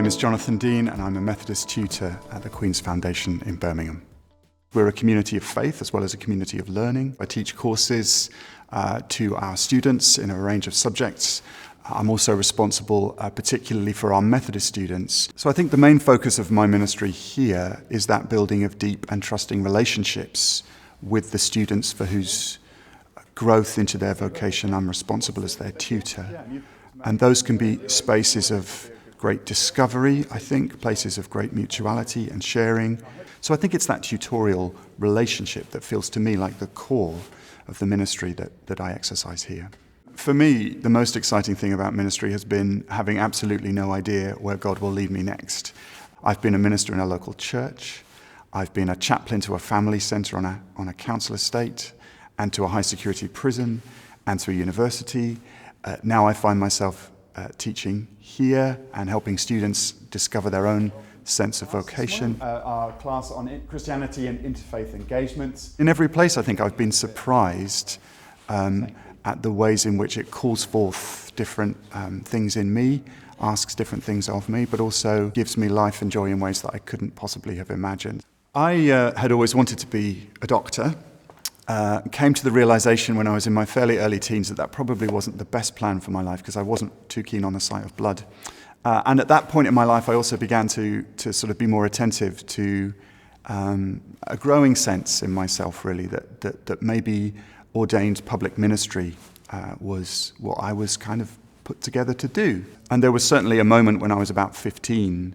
name is Jonathan Dean and I'm a Methodist tutor at the Queen's Foundation in Birmingham. We're a community of faith as well as a community of learning. I teach courses to our students in a range of subjects. I'm also responsible particularly for our Methodist students. So I think the main focus of my ministry here is that building of deep and trusting relationships with the students for whose growth into their vocation I'm responsible as their tutor. And those can be spaces of great discovery, I think, places of great mutuality and sharing. So I think it's that tutorial relationship that feels to me like the core of the ministry that I exercise here. For me, the most exciting thing about ministry has been having absolutely no idea where God will lead me next. I've been a minister in a local church. I've been a chaplain to a family centre on a council estate and to a high security prison and to a university. Now I find myself teaching here and helping students discover their own sense of vocation. Our class on Christianity and interfaith engagement. In every place I think I've been surprised at the ways in which it calls forth different things in me, asks different things of me, but also gives me life and joy in ways that I couldn't possibly have imagined. I had always wanted to be a doctor. Came to the realization when I was in my fairly early teens that probably wasn't the best plan for my life because I wasn't too keen on the sight of blood. And at that point in my life, I also began to sort of be more attentive to a growing sense in myself, really, that maybe ordained public ministry was what I was kind of put together to do. And there was certainly a moment when I was about 15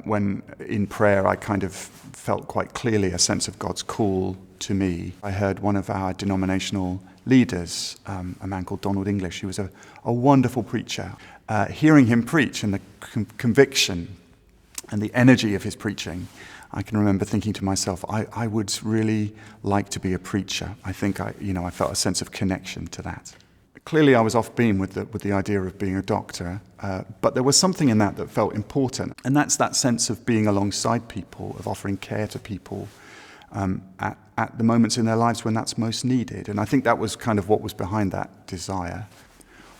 when in prayer I kind of felt quite clearly a sense of God's call to me. I heard one of our denominational leaders, a man called Donald English, who was a wonderful preacher. Hearing him preach and the conviction and the energy of his preaching, I can remember thinking to myself, I would really like to be a preacher. I think I felt a sense of connection to that. Clearly I was off beam with the idea of being a doctor, but there was something in that felt important. And that's that sense of being alongside people, of offering care to people at the moments in their lives when that's most needed. And I think that was kind of what was behind that desire.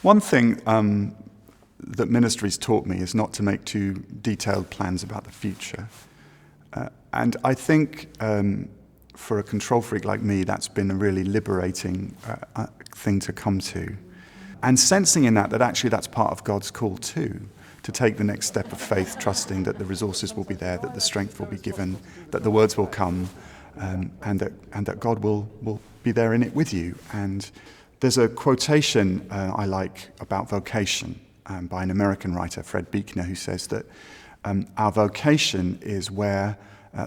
One thing that ministry's taught me is not to make too detailed plans about the future. And I think for a control freak like me, that's been a really liberating thing to come to. And sensing in that actually that's part of God's call too, to take the next step of faith, trusting that the resources will be there, that the strength will be given, that the words will come, and that God will be there in it with you. And there's a quotation I like about vocation by an American writer, Fred Buechner, who says that our vocation is where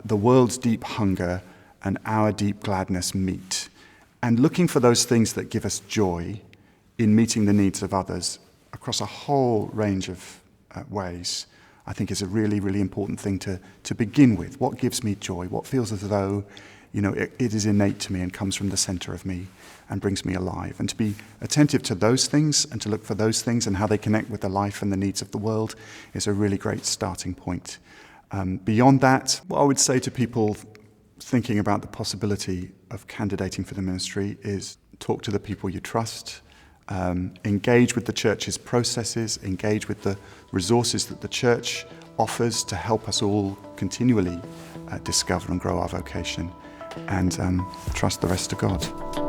the world's deep hunger and our deep gladness meet. And looking for those things that give us joy in meeting the needs of others across a whole range of ways, I think is a really, really important thing to begin with. What gives me joy? What feels as though it is innate to me and comes from the center of me and brings me alive? And to be attentive to those things and to look for those things and how they connect with the life and the needs of the world is a really great starting point. Beyond that, what I would say to people thinking about the possibility of candidating for the ministry is talk to the people you trust, engage with the church's processes, engage with the resources that the church offers to help us all continually discover and grow our vocation, and trust the rest to God.